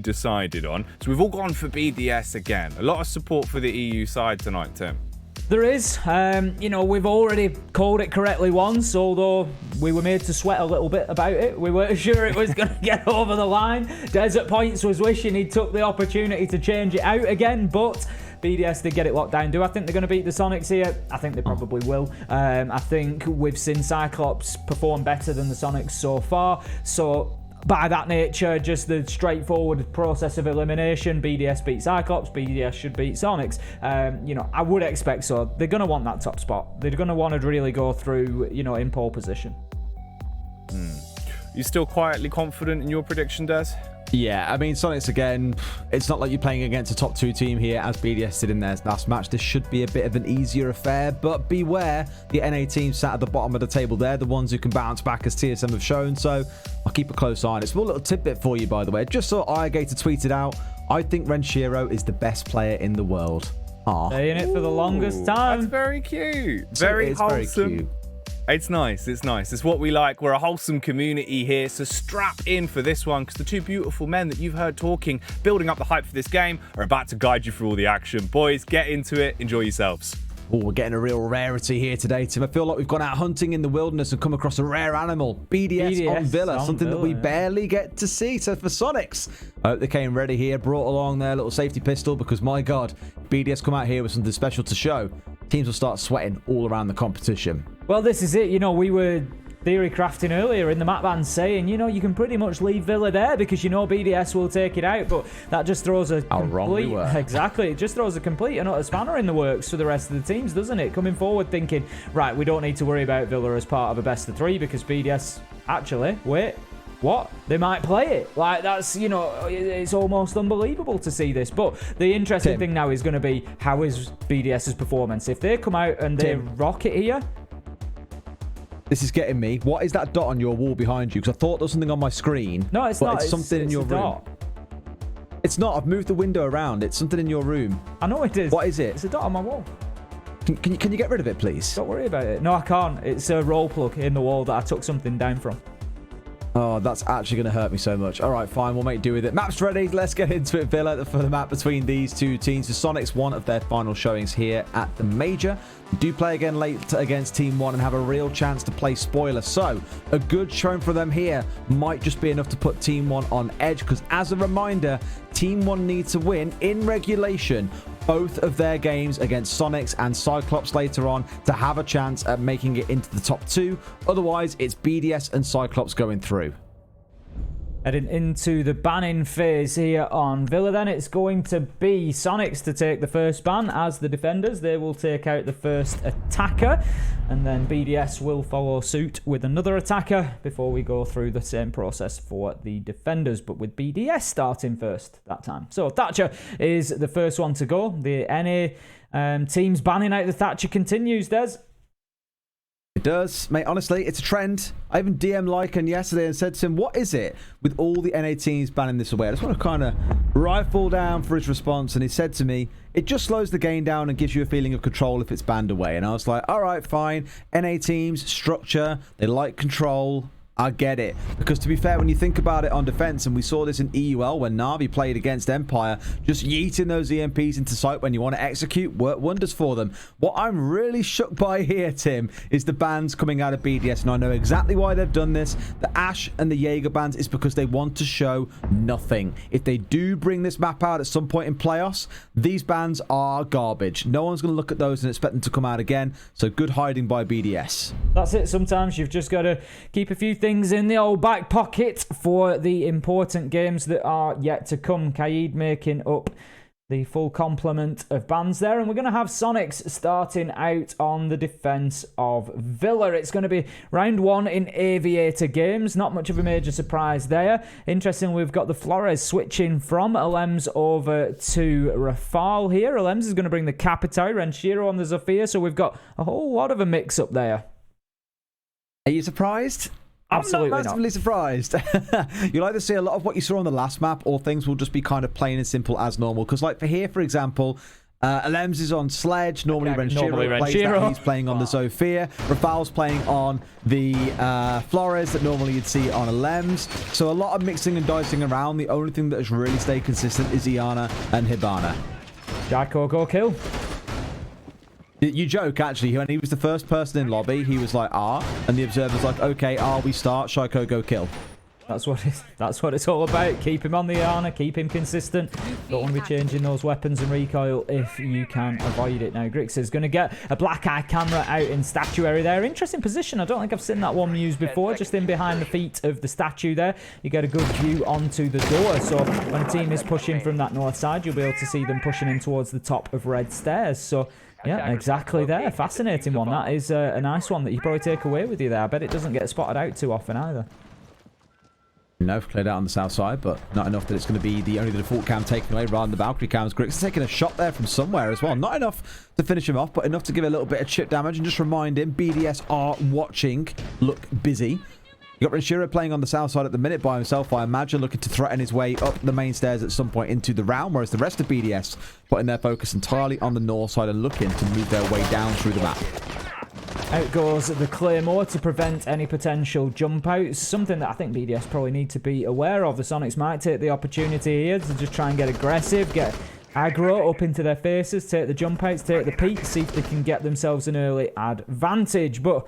decided on. So we've all gone for BDS again. A lot of support for the EU side tonight, Tim. There is. You know, we've already called it correctly once, although we were made to sweat a little bit about it. We weren't sure it was going to get over the line. Desert Points was wishing he took the opportunity to change it out again, but BDS did get it locked down. Do I think they're going to beat the Soniqs here? I think they probably will. I think we've seen Cyclops perform better than the Soniqs so far. So by that nature, just the straightforward process of elimination, BDS beat Cyclops, BDS should beat Soniqs. You know, I would expect so. They're going to want that top spot. They're going to want to really go through, you know, in pole position. You still quietly confident in your prediction, Des? Yeah, I mean, Soniqs again, it's not like you're playing against a top 2 team here as BDS did in their last match. This should be a bit of an easier affair, but beware, the NA team sat at the bottom of the table there, the ones who can bounce back as TSM have shown, so I'll keep a close eye on it. Small little tidbit for you, by the way. Just saw Aviator tweeted out, I think Renshiro is the best player in the world. Saying it for the longest time. That's very cute. Very wholesome. Very cute. It's nice, it's nice. It's what we like. We're a wholesome community here, so strap in for this one, because the two beautiful men that you've heard talking, building up the hype for this game, are about to guide you through all the action. Boys, get into it. Enjoy yourselves. Oh, we're getting a real rarity here today, Tim. I feel like we've gone out hunting in the wilderness and come across a rare animal. BDS on Villa, something that we barely get to see. So for Soniqs, I hope they came ready here, brought along their little safety pistol, because my God, BDS come out here with something special to show. Teams will start sweating all around the competition. Well, this is it. You know, we were theory crafting earlier in the map band saying, you know, you can pretty much leave Villa there because you know BDS will take it out, but that just throws a complete... Exactly. It just throws a complete and utter spanner in the works for the rest of the teams, doesn't it? Coming forward thinking, right, we don't need to worry about Villa as part of a best of 3 because BDS... Actually, wait... What? They might play it. Like, that's, you know, it's almost unbelievable to see this. But the interesting thing now is going to be, how is BDS's performance? If they come out and they rock it here... This is getting me. What is that dot on your wall behind you? Because I thought there was something on my screen. No, it's not. It's something in your room. Dot. It's not. I've moved the window around. It's something in your room. I know it is. What is it? It's a dot on my wall. Can you get rid of it, please? Don't worry about it. No, I can't. It's a roll plug in the wall that I took something down from. Oh, that's actually going to hurt me so much. All right, fine. We'll make do with it. Map's ready. Let's get into it, Villa, for the map between these two teams. The Soniqs, one of their final showings here at the Major. Do play again late against Team 1 and have a real chance to play spoiler. So, a good showing for them here might just be enough to put Team 1 on edge. Because as a reminder, Team 1 need to win in regulation both of their games against Soniqs and Cyclops later on to have a chance at making it into the top 2. Otherwise, it's BDS and Cyclops going through. Heading into the banning phase here on Villa then, it's going to be Soniqs to take the first ban as the defenders. They will take out the first attacker, and then BDS will follow suit with another attacker before we go through the same process for the defenders, but with BDS starting first that time. So Thatcher is the first one to go. The NA teams banning out the Thatcher continues, Des. It does, mate. Honestly, it's a trend. I even DM'd Lycan yesterday and said to him, what is it with all the NA teams banning this away? I just want to kind of rifle down for his response, and he said to me, it just slows the game down and gives you a feeling of control if it's banned away. And I was like, all right, fine. NA teams, structure, they like control. I get it. Because to be fair, when you think about it on defense, and we saw this in EUL when Na'Vi played against Empire, just yeeting those EMPs into sight when you want to execute work wonders for them. What I'm really shook by here, Tim, is the bans coming out of BDS, and I know exactly why they've done this. The Ash and the Jaeger bans is because they want to show nothing. If they do bring this map out at some point in playoffs, these bans are garbage. No one's going to look at those and expect them to come out again, so good hiding by BDS. That's it. Sometimes you've just got to keep a few things in the old back pocket for the important games that are yet to come. Kaid making up the full complement of bans there, and we're going to have Soniqs starting out on the defense of Villa. It's going to be round 1 in Aviator games. Not much of a major surprise there. Interesting, we've got the Flores switching from Elemzje over to RaFaLe here. Elemzje is going to bring the Capitao, Renshiro on the Zofia, so we've got a whole lot of a mix up there. Are you surprised? Absolutely I'm not massively surprised. You'll either see a lot of what you saw on the last map, or things will just be kind of plain and simple as normal. Because like for here, for example, Elemzje is on Sledge. Normally Renshiro plays that. He's playing on the Zofia. RaFaLe's playing on the Flores that normally you'd see on Elemzje. So a lot of mixing and dicing around. The only thing that has really stayed consistent is Iana and Hibana. Shaiiko, go kill. You joke, actually. When he was the first person in lobby, he was like, R. And the observer's like, okay, R, we start. Shaiiko, go kill. That's what it's all about. Keep him on the Iana, keep him consistent. Don't want to be changing those weapons and recoil if you can avoid it. Now, Gryxr is going to get a black eye camera out in Statuary there. Interesting position. I don't think I've seen that one used before. Just in behind the feet of the statue there. You get a good view onto the door. So when a team is pushing from that north side, you'll be able to see them pushing in towards the top of red stairs. So yeah, exactly there. Fascinating one. That is a nice one that you probably take away with you there. I bet it doesn't get spotted out too often either. No, cleared out on the south side, but not enough that it's going to be the only default cam taken away rather than the Valkyrie cams. Gryxr taking a shot there from somewhere as well. Not enough to finish him off, but enough to give a little bit of chip damage and just remind him BDS are watching. Look busy. You got Renshiro playing on the south side at the minute by himself, I imagine, looking to threaten his way up the main stairs at some point into the round, whereas the rest of BDS putting their focus entirely on the north side and looking to move their way down through the map. Out goes the Claymore to prevent any potential jump outs. Something that I think BDS probably need to be aware of. The Sonics might take the opportunity here to just try and get aggressive, get aggro up into their faces, take the jump outs, take the peak, see if they can get themselves an early advantage. But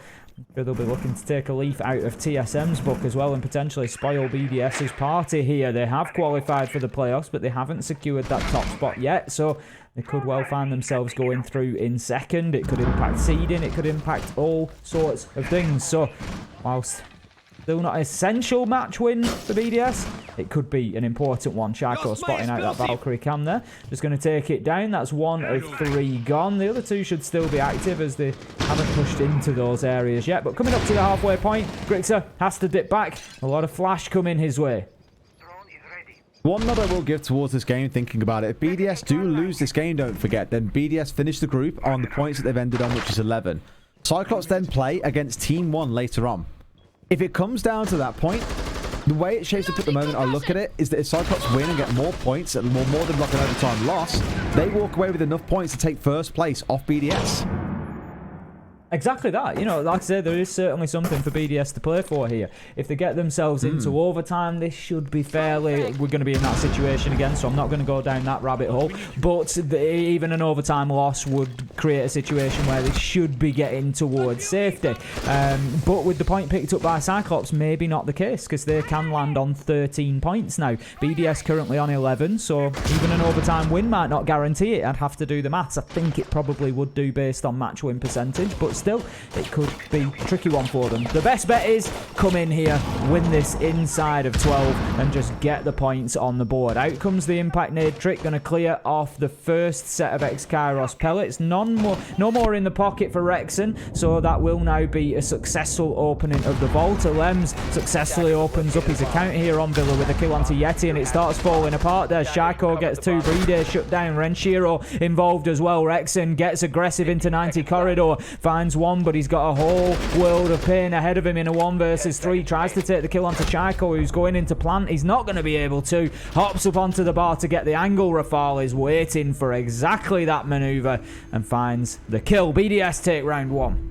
they'll be looking to take a leaf out of TSM's book as well and potentially spoil BDS's party here. They have qualified for the playoffs, but they haven't secured that top spot yet. So they could well find themselves going through in second. It could impact seeding. It could impact all sorts of things. So whilst still not an essential match win for BDS, it could be an important one. Shaiiko spotting out that Valkyrie cam there. Just going to take it down. That's 1 of 3 gone. The other 2 should still be active as they haven't pushed into those areas yet. But coming up to the halfway point, Gryxr has to dip back. A lot of flash coming his way. One nod I will give towards this game, thinking about it, if BDS do lose this game, don't forget, then BDS finish the group on the points that they've ended on, which is 11. Cyclops then play against Team 1 later on. If it comes down to that point, the way it shapes up at the moment, I look at it, is that if Cyclops win and get more points, and more than like an overtime loss, they walk away with enough points to take first place off BDS. Exactly that. You know, like I said, there is certainly something for BDS to play for here. If they get themselves into overtime, this should be fairly... We're going to be in that situation again, so I'm not going to go down that rabbit hole. But even an overtime loss would create a situation where they should be getting towards safety. But with the point picked up by Cyclops, maybe not the case, because they can land on 13 points now. BDS currently on 11, so even an overtime win might not guarantee it. I'd have to do the maths. I think it probably would do based on match win percentage, but still, it could be a tricky one for them. The best bet is come in here, win this inside of 12, and just get the points on the board. Out comes the impact nade trick, going to clear off the first set of X-Kairos pellets. No more in the pocket for Rexen, so that will now be a successful opening of the vault. Elemzje successfully opens up his account here on Villa with a kill onto Yeti, and it starts falling apart there. Shaiiko gets 2, BriD shut down, Renshiro involved as well. Rexen gets aggressive into 90 corridor, finds 1, but he's got a whole world of pain ahead of him in a 1 versus 3. Tries to take the kill onto Shaiiko, who's going into plant. He's not going to be able to. Hops up onto the bar to get the angle. RaFaLe is waiting for exactly that maneuver and finds the kill. BDS take round 1.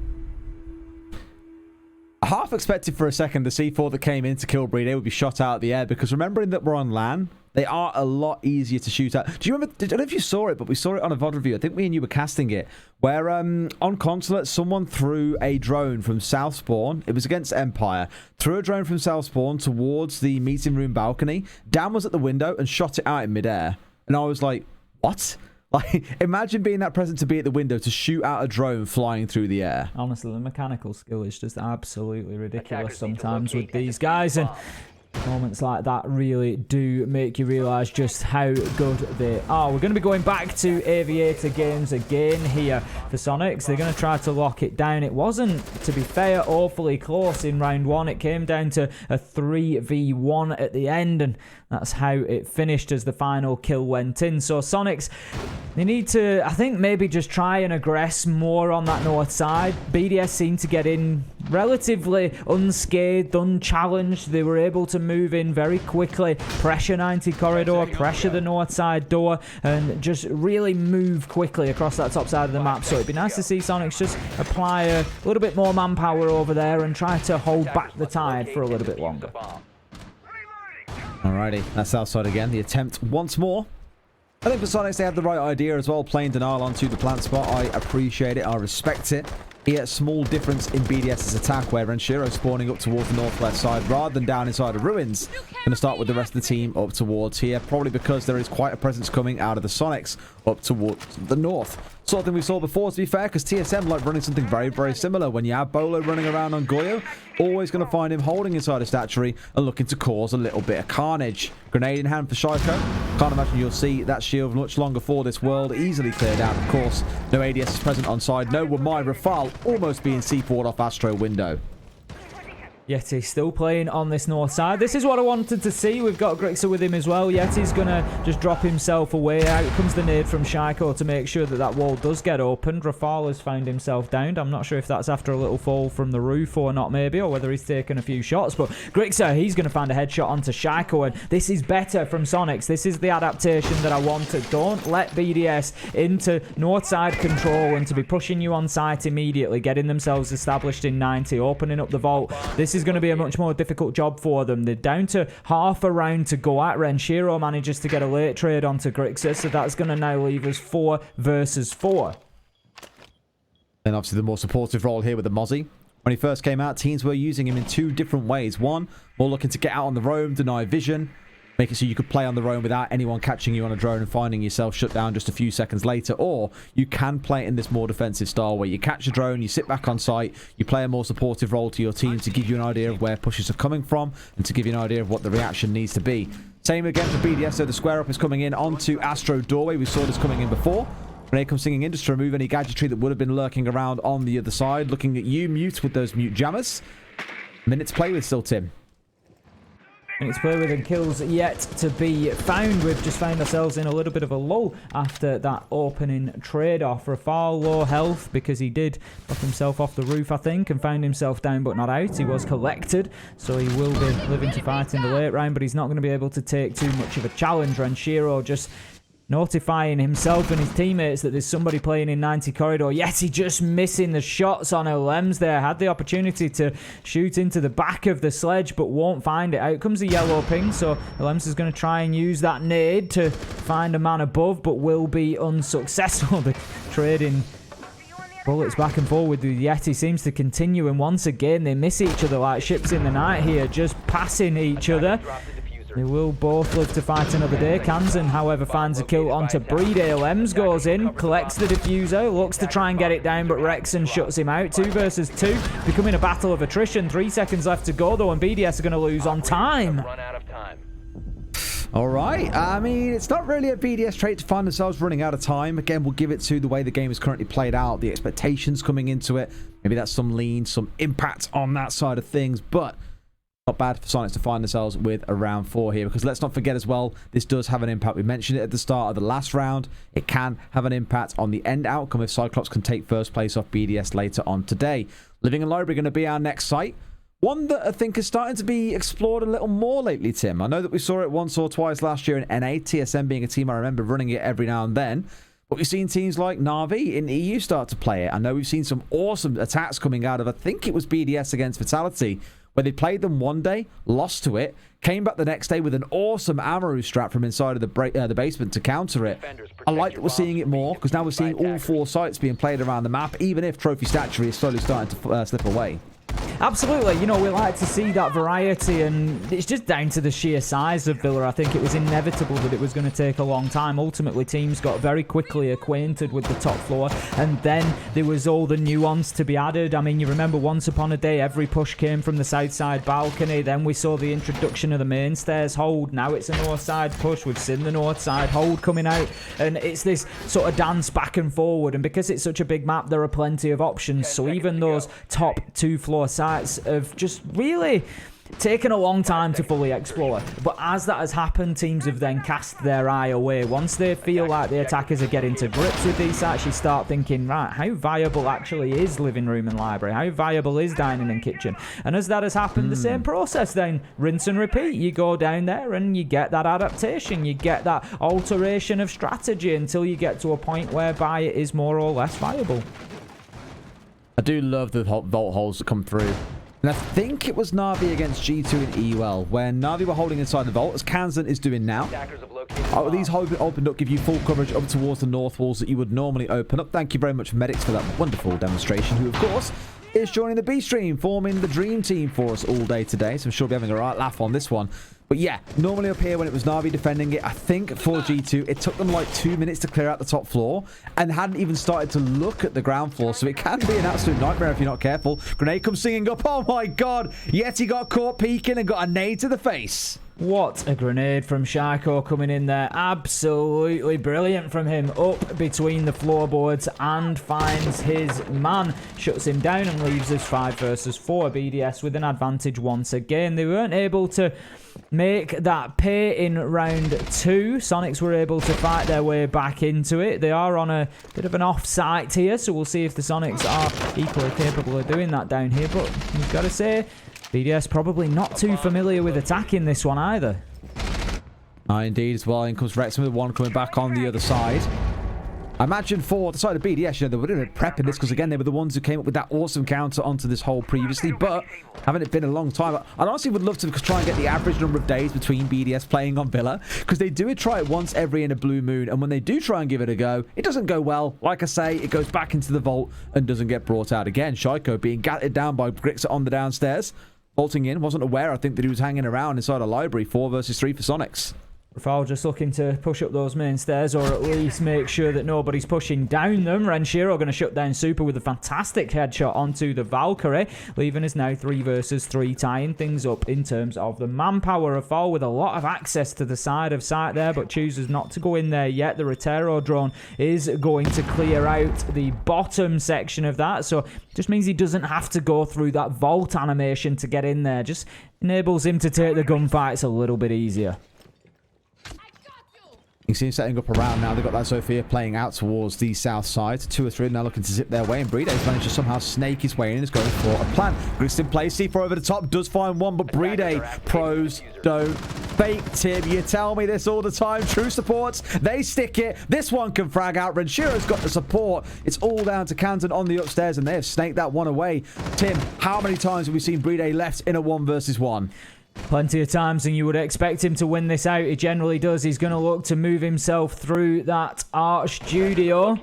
I half expected for a second the C4 that came in to kill BriD would be shot out of the air, because remembering that we're on LAN, they are a lot easier to shoot at. Do you remember? I don't know if you saw it, but we saw it on a VOD review. I think me and you were casting it, where on Consulate, someone threw a drone from South Spawn. It was against Empire. Threw a drone from South Spawn towards the meeting room balcony. Dan was at the window and shot it out in midair. And I was like, what? Like, imagine being that present to be at the window to shoot out a drone flying through the air. Honestly, the mechanical skill is just absolutely ridiculous sometimes with these guys, and moments like that really do make you realise just how good they are. We're going to be going back to Aviator games again here for Sonics. They're going to try to lock it down. It wasn't, to be fair, awfully close in round 1. It came down to a 3v1 at the end, and that's how it finished as the final kill went in. So Soniqs, they need to, I think, maybe just try and aggress more on that north side. BDS seemed to get in relatively unscathed, unchallenged. They were able to move in very quickly, pressure 90 corridor, pressure the north side door, and just really move quickly across that top side of the map. So it'd be nice to see Soniqs just apply a little bit more manpower over there and try to hold back the tide for a little bit longer. Alrighty, that's outside again. The attempt once more. I think for Soniqs, they had the right idea as well, playing denial onto the plant spot. I appreciate it. I respect it. Here, small difference in BDS's attack, where Renshiro spawning up towards the northwest side rather than down inside the ruins. Going to start with the rest of the team up towards here, probably because there is quite a presence coming out of the Soniqs up towards the north. Sort of thing we saw before, to be fair, because TSM like running something very, very similar. When you have Bolo running around on Goyo, always going to find him holding inside a Statuary and looking to cause a little bit of carnage. Grenade in hand for Shaiiko. Can't imagine you'll see that shield much longer for this world. Easily cleared out, of course. No ADS is present on side. No with my RaFaLe almost being C4'd off Astro window. Yeti still playing on this north side. This is what I wanted to see. We've got Gryxr with him as well. Yeti's going to just drop himself away. Out comes the nade from Shaiiko to make sure that that wall does get opened. RaFaLe has found himself downed. I'm not sure if that's after a little fall from the roof or not, maybe, or whether he's taken a few shots. But Gryxr, he's going to find a headshot onto Shaiiko, and this is better from Soniqs. This is the adaptation that I wanted. Don't let BDS into north side control and to be pushing you on site immediately, getting themselves established in 90, opening up the vault. This is going to be a much more difficult job for them. They're down to half a round to go at. Renshiro manages to get a late trade onto Gryxr, so that's going to now leave us 4 versus 4. Then obviously the more supportive role here with the Mozzie. When he first came out, teams were using him in 2 different ways. One, more looking to get out on the roam, deny vision, make it so you could play on the roam without anyone catching you on a drone and finding yourself shut down just a few seconds later. Or you can play it in this more defensive style where you catch a drone, you sit back on site, you play a more supportive role to your team to give you an idea of where pushes are coming from and to give you an idea of what the reaction needs to be. Same again for BDS, so the square up is coming in onto Astro doorway. We saw this coming in before. Grenade comes singing in just to remove any gadgetry that would have been lurking around on the other side. Looking at you, Mute, with those Mute jammers. Minute to play with still, Tim. Minutes play with and kills yet to be found. We've just found ourselves in a little bit of a lull after that opening trade-off. RaFaLe low health because he did knock himself off the roof, I think, and found himself down but not out. He was collected, so he will be living to fight in the late round, but he's not going to be able to take too much of a challenge. Renshiro just notifying himself and his teammates that there's somebody playing in 90 corridor. Yeti just missing the shots on Elemzje there. Had the opportunity to shoot into the back of the sledge, but won't find it. Out comes the yellow ping, so Elemzje is going to try and use that nade to find a man above, but will be unsuccessful. The trading bullets back and forth with the Yeti seems to continue, and once again they miss each other like ships in the night here, just passing each other. They will both live to fight another day. Kanzen, however, finds a kill onto Playday. Elemzje goes in, collects the diffuser, looks to try and get it down, but Rexen shuts him out. 2 versus 2, becoming a battle of attrition. 3 seconds left to go, though, and BDS are going to lose on time. All right. I mean, it's not really a BDS trait to find themselves running out of time. Again, we'll give it to the way the game is currently played out, the expectations coming into it. Maybe that's some lean, some impact on that side of things, but not bad for Soniqs to find themselves with a round 4 here, because let's not forget as well, this does have an impact. We mentioned it at the start of the last round. It can have an impact on the end outcome if Cyclops can take first place off BDS later on today. Living and Library going to be our next site. One that I think is starting to be explored a little more lately, Tim. I know that we saw it once or twice last year in NA, TSM being a team I remember running it every now and then. But we've seen teams like Na'Vi in EU start to play it. I know we've seen some awesome attacks coming out of, I think it was BDS against Vitality, where they played them one day, lost to it, came back the next day with an awesome Amaru strap from inside of the basement to counter it. I like that we're seeing it more, because now we're seeing all 4 sites being played around the map, even if Trophy Statuary is slowly starting to slip away. Absolutely, you know, we like to see that variety, and it's just down to the sheer size of Villa. I think it was inevitable that it was going to take a long time. Ultimately, teams got very quickly acquainted with the top floor, and then there was all the nuance to be added. I mean, you remember once upon a day, every push came from the south side balcony. Then we saw the introduction of the main stairs hold. Now it's a north side push. We've seen the north side hold coming out, and it's this sort of dance back and forward. And because it's such a big map, there are plenty of options. So even those top 2 floor sites have just really taken a long time to fully explore. But as that has happened, teams have then cast their eye away. Once they feel like the attackers are getting to grips with these sites, you start thinking, right, how viable actually is living room and library? How viable is dining and kitchen? And as that has happened, the same process then, rinse and repeat. You go down there and you get that adaptation, you get that alteration of strategy until you get to a point whereby it is more or less viable. I do love the vault holes that come through. And I think it was Na'Vi against G2 and EUL, where Na'Vi were holding inside the vault, as Kanzen is doing now. These opened up, give you full coverage up towards the north walls that you would normally open up. Thank you very much, Medics, for that wonderful demonstration, who, of course, is joining the B stream, forming the dream team for us all day today. So I'm sure we'll be having a right laugh on this one. But yeah, normally up here when it was Na'Vi defending it, I think for G2, it took them like 2 minutes to clear out the top floor and hadn't even started to look at the ground floor. So it can be an absolute nightmare if you're not careful. Grenade comes singing up. Oh my God. Yeti got caught peeking and got a nade to the face. What a grenade from Shaiiko coming in there. Absolutely brilliant from him. Up between the floorboards and finds his man. Shuts him down and leaves us 5 versus 4. BDS with an advantage once again. They weren't able to make that pay in round 2. Soniqs were able to fight their way back into it. They are on a bit of an off-site here, so we'll see if the Soniqs are equally capable of doing that down here. But you've got to say, BDS probably not too familiar with attacking this one either. Indeed, as well. In comes Rexen with one coming back on the other side. I imagine for the side of BDS, they were doing prepping this because, again, they were the ones who came up with that awesome counter onto this hole previously. But having it been a long time, I honestly would love to try and get the average number of days between BDS playing on Villa, because they do try it once every in a blue moon. And when they do try and give it a go, it doesn't go well. Like I say, it goes back into the vault and doesn't get brought out again. Shaiiko being gatted down by Gryxr on the downstairs. Bolting in, wasn't aware, I think, that he was hanging around inside a library. 4 versus 3 for Soniqs. RaFaLe just looking to push up those main stairs, or at least make sure that nobody's pushing down them. Renshiro going to shut down Supr with a fantastic headshot onto the Valkyrie, leaving us now 3 versus 3, tying things up in terms of the manpower. RaFaLe with a lot of access to the side of site there, but chooses not to go in there yet. The Rotero drone is going to clear out the bottom section of that, so just means he doesn't have to go through that vault animation to get in there. Just enables him to take the gunfights a little bit easier. You can see him setting up around now. They've got that Sophia playing out towards the south side. 2 or 3 now looking to zip their way. And BriD.BDS managed to somehow snake his way in. Is going for a plan. Gryxr plays C4 over the top. Does find one, but BriD.BDS pros don't fake Tim. You tell me this all the time. True supports, they stick it. This one can frag out. Renshiro's got the support. It's all down to Kanzen on the upstairs, and they have snaked that one away. Tim, how many times have we seen BriD.BDS left in a 1 versus 1? Plenty of times, and you would expect him to win this out. He generally does. He's going to look to move himself through that arch studio.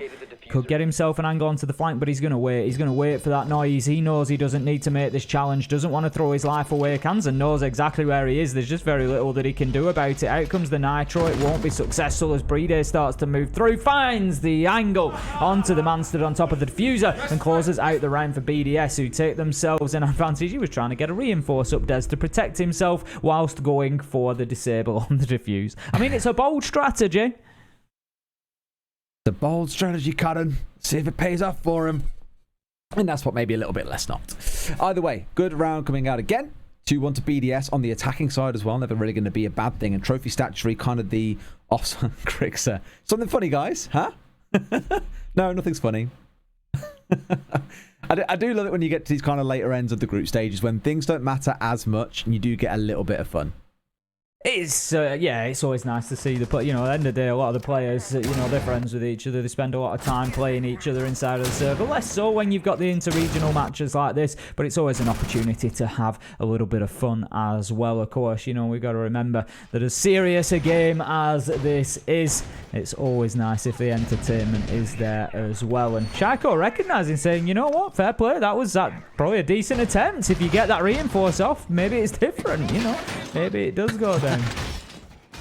Could get himself an angle onto the flank, but he's going to wait. He's going to wait for that noise. He knows he doesn't need to make this challenge. Doesn't want to throw his life away. Kanzen knows exactly where he is. There's just very little that he can do about it. Out comes the Nitro. It won't be successful as BriD.BDS starts to move through. Finds the angle onto the man stood on top of the diffuser and closes out the round for BDS, who take themselves an advantage. He was trying to get a reinforce up Des to protect himself whilst going for the disable on the diffuse. I mean, it's a bold strategy. The bold strategy, Karen. See if it pays off for him. And that's what maybe a little bit less not. Either way, good round coming out again. 2-1 to BDS on the attacking side as well. Never really going to be a bad thing. And trophy statuary, kind of the offside Gryxr. Something funny, guys? Huh? No, nothing's funny. I do love it when you get to these kind of later ends of the group stages when things don't matter as much and you do get a little bit of fun. It's yeah, it's always nice to see at the end of the day, a lot of the players, they're friends with each other. They spend a lot of time playing each other inside of the server. Less so when you've got the inter-regional matches like this, but it's always an opportunity to have a little bit of fun as well. Of course, we've got to remember that as serious a game as this is, it's always nice if the entertainment is there as well. And Shaiiko recognizing, saying, you know what, fair play, that was probably a decent attempt. If you get that reinforce off, maybe it's different, maybe it does go down.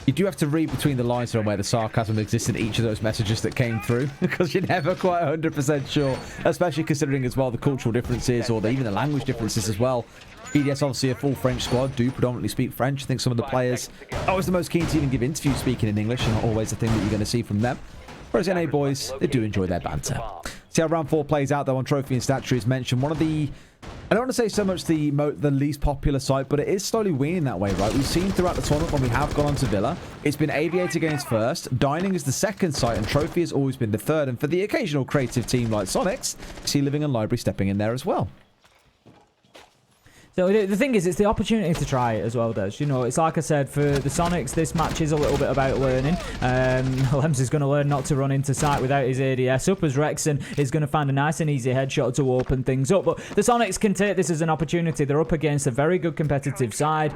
You do have to read between the lines on where the sarcasm exists in each of those messages that came through, because you're never quite 100% sure, especially considering as well the cultural differences or even the language differences as well. BDS obviously a full French squad, do predominantly speak French. I think some of the players are always the most keen to even give interviews speaking in English, and not always the thing that you're going to see from them. Whereas NA boys, they do enjoy their banter. See how round 4 plays out though on trophy and statuary as mentioned. One of the I don't want to say so much the least popular site, but it is slowly weaning that way, right? We've seen throughout the tournament when we have gone on to Villa, it's been Aviator against first, Dining is the second site, and Trophy has always been the third. And for the occasional creative team like Soniqs, you see Living and Library stepping in there as well. So the thing is, it's the opportunity to try it as well, Des. You know, it's like I said, for the Soniqs, this match is a little bit about learning. Elemzje is going to learn not to run into sight without his ADS up, as Rexen is going to find a nice and easy headshot to open things up. But the Soniqs can take this as an opportunity. They're up against a very good competitive side.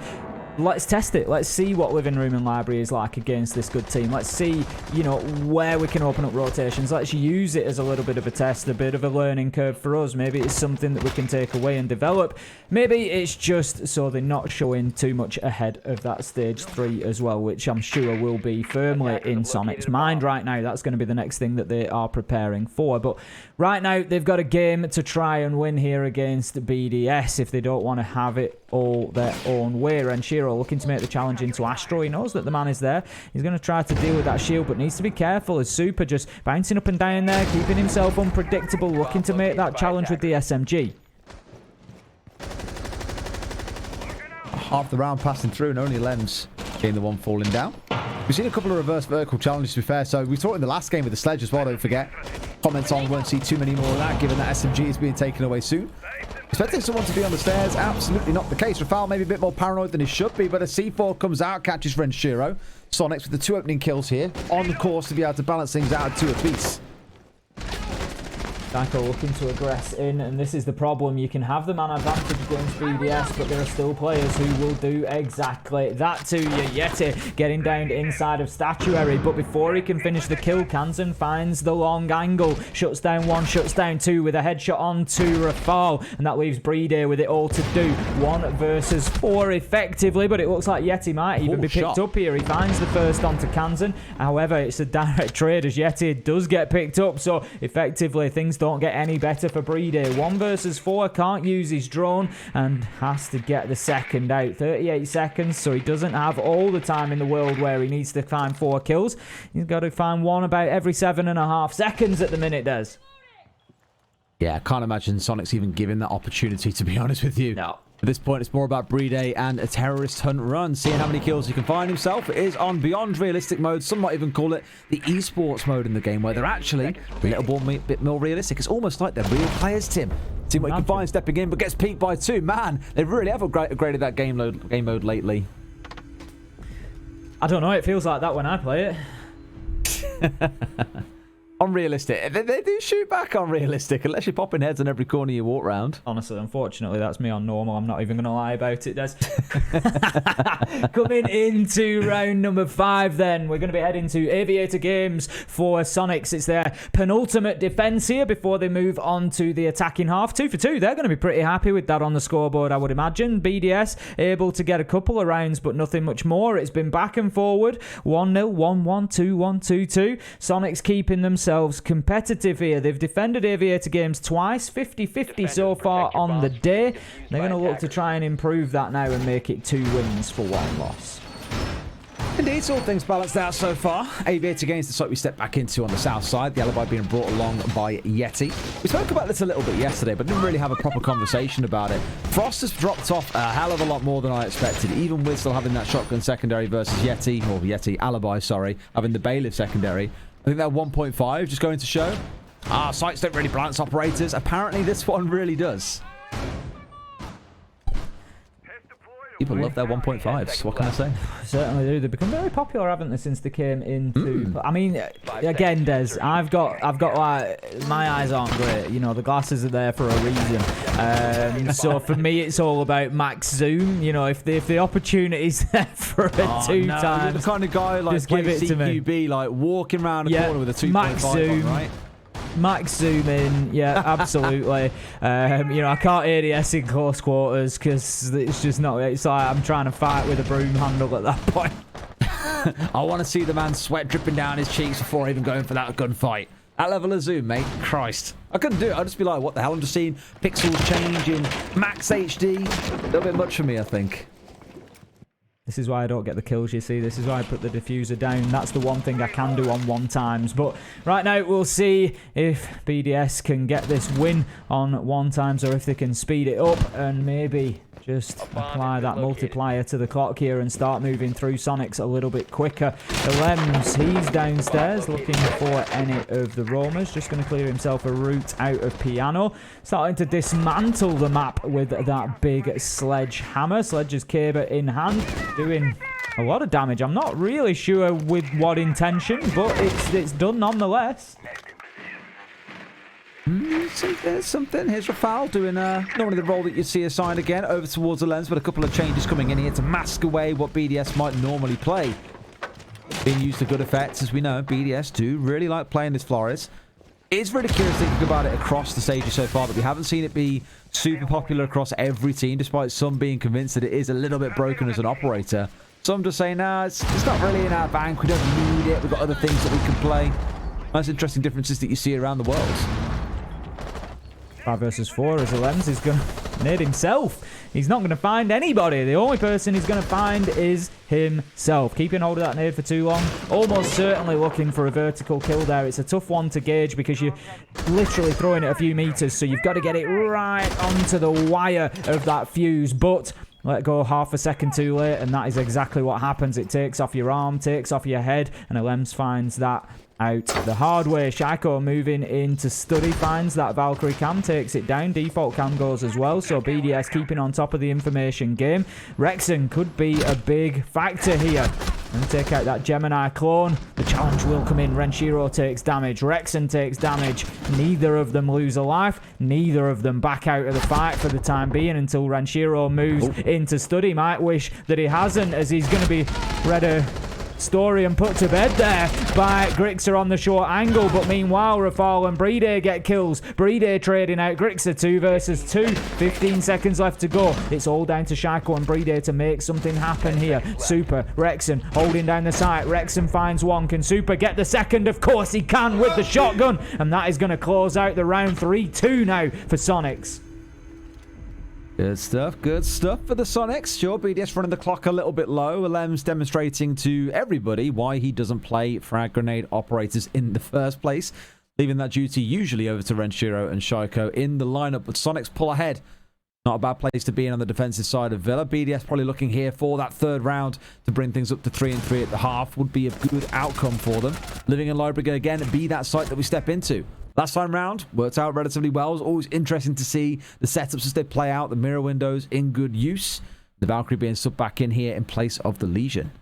Let's test it. Let's see what Living Room and Library is like against this good team. Let's see, you know, where we can open up rotations. Let's use it as a little bit of a test, a bit of a learning curve for us. Maybe it's something that we can take away and develop. Maybe it's just so they're not showing too much ahead of that stage 3 as well, which I'm sure will be firmly in Soniq's mind right now. That's going to be the next thing that they are preparing for. But right now, they've got a game to try and win here against BDS if they don't want to have it all their own way. Renshiro looking to make the challenge into Astro. He knows that the man is there. He's going to try to deal with that shield, but needs to be careful as Super just bouncing up and down there, keeping himself unpredictable, looking to make that challenge with the SMG. Half the round passing through, and only Lems being the one falling down. We've seen a couple of reverse vertical challenges, to be fair. So we saw it in the last game with the sledge as well, don't forget. Comments on, won't see too many more of that, given that SMG is being taken away soon. Expecting someone to be on the stairs, absolutely not the case. RaFaLe maybe a bit more paranoid than he should be, but a C4 comes out, catches Renshiro. Soniqs with the 2 opening kills here, on the course to be able to balance things out at 2 apiece. Shaiiko looking to aggress in, and this is the problem. You can have the man advantage against BDS, but there are still players who will do exactly that to you. Yeti getting down inside of Statuary, but before he can finish the kill, Kanzen finds the long angle. Shuts down 1, shuts down 2 with a headshot onto RaFaLe, and that leaves BriD with it all to do. 1 versus 4 effectively, but it looks like Yeti might even be picked up here. He finds the first onto Kanzen. However, it's a direct trade as Yeti does get picked up, so effectively things don't get any better for BriD. 1 versus 4, can't use his drone and has to get the second out. 38 seconds, so he doesn't have all the time in the world where he needs to find 4 kills. He's got to find 1 about every 7.5 seconds at the minute, Des. Yeah, I can't imagine Soniqs even giving that opportunity, to be honest with you. No. At this point, it's more about BriD and a terrorist hunt run. Seeing how many kills he can find himself. It is on beyond realistic mode. Some might even call it the esports mode in the game, where they're actually a little bit more realistic. It's almost like they're real players, Tim. See what you can find stepping in, but gets peaked by 2. Man, they really have upgraded that game mode lately. I don't know. It feels like that when I play it. Unrealistic. They do shoot back unrealistic, unless you're popping heads on every corner you walk round. Honestly, unfortunately, that's me on normal. I'm not even going to lie about it, Des. Coming into round number 5 then, we're going to be heading to Aviator games for Soniqs. It's their penultimate defense here before they move on to the attacking half. 2 for 2. They're going to be pretty happy with that on the scoreboard, I would imagine. BDS able to get a couple of rounds, but nothing much more. It's been back and forward. 1-0, 1-1, 2-1, 2-2. Soniqs keeping themselves competitive here. They've defended Aviator games twice, 50-50 so far on the day. They're going to look to try and improve that now and make it 2 wins for 1 loss. Indeed, all things balanced out so far. Aviator games the site we stepped back into on the south side. The alibi being brought along by Yeti. We spoke about this a little bit yesterday, but didn't really have a proper conversation about it. Frost has dropped off a hell of a lot more than I expected, even with still having that shotgun secondary versus Yeti, or Yeti alibi, sorry, having the bailiff secondary. I think that 1.5 just going to show. Sites don't really balance operators. Apparently this one really does. People love their 1.5s. What can I say? Certainly do. They've become very popular, haven't they, since they came into... I mean, again, Des, I've got like, my eyes aren't great. You know, the glasses are there for a reason. So for me, it's all about max zoom. You know, if the opportunity's there for a 2 times, the kind of guy like just give it to me. CQB, like walking around a corner with a 2.5 max zoom, on, right? Max zoom in, yeah, absolutely. You know, I can't ADS in close quarters because it's just not. It's like I'm trying to fight with a broom handle at that point. I want to see the man sweat dripping down his cheeks before even going for that gunfight. That level of zoom, mate. Christ. I couldn't do it. I'd just be like, what the hell? I'm just seeing pixels changing, max HD. A little bit much for me, I think. This is why I don't get the kills, you see. This is why I put the diffuser down. That's the one thing I can do on 1x. But right now, we'll see if BDS can get this win on 1x or if they can speed it up and maybe just apply that multiplier to the clock here and start moving through Soniqs a little bit quicker. Elemzje, he's downstairs looking for any of the roamers. Just going to clear himself a route out of Piano. Starting to dismantle the map with that big sledgehammer. Sledge's caber in hand, doing a lot of damage. I'm not really sure with what intention, but it's done nonetheless. See, there's something. Here's RaFaLe doing normally the role that you see assigned again over towards the lens, but a couple of changes coming in here to mask away what BDS might normally play. Being used to good effects, as we know, BDS do really like playing this Flores. It's really curious thinking about it across the stages so far that we haven't seen it be super popular across every team, despite some being convinced that it is a little bit broken as an operator. Some just saying, nah, it's not really in our bank. We don't need it. We've got other things that we can play. Nice, interesting differences that you see around the world. 5 versus 4 as Elemzje is going to nade himself. He's not going to find anybody. The only person he's going to find is himself. Keeping hold of that nade for too long. Almost certainly looking for a vertical kill there. It's a tough one to gauge because you're literally throwing it a few meters, so you've got to get it right onto the wire of that fuse. But let go half a second too late, and that is exactly what happens. It takes off your arm, takes off your head, and Elemzje finds that out the hard way. Shaiiko moving into study, finds that Valkyrie cam, takes it down. Default cam goes as well, so BDS keeping on top of the information game. Rexen could be a big factor here. And take out that Gemini clone. The challenge will come in. Renshiro takes damage. Rexen takes damage. Neither of them lose a life. Neither of them back out of the fight for the time being until Renshiro moves into study. Might wish that he hasn't, as he's going to be ready story and put to bed there by Gryxr on the short angle. But meanwhile, RaFaLe and BriD get kills. BriD trading out Gryxr 2 versus 2. 15 seconds left to go. It's all down to Shaiiko and BriD to make something happen here. Supr, Rexen holding down the site. Rexen finds one. Can Supr get the second? Of course he can with the shotgun. And that is going to close out the round. 3-2 now for Soniqs. Good stuff for the Soniqs. Sure, BDS running the clock a little bit low. Elemzje demonstrating to everybody why he doesn't play frag grenade operators in the first place, leaving that duty usually over to Renshiro and Shaiiko in the lineup. But Soniqs pull ahead. Not a bad place to be in on the defensive side of Villa. BDS probably looking here for that third round to bring things up to 3-3 at the half. Would be a good outcome for them. Living in Library again, be that site that we step into. Last time round, worked out relatively well. It's always interesting to see the setups as they play out. The mirror windows in good use. The Valkyrie being subbed back in here in place of the Legion.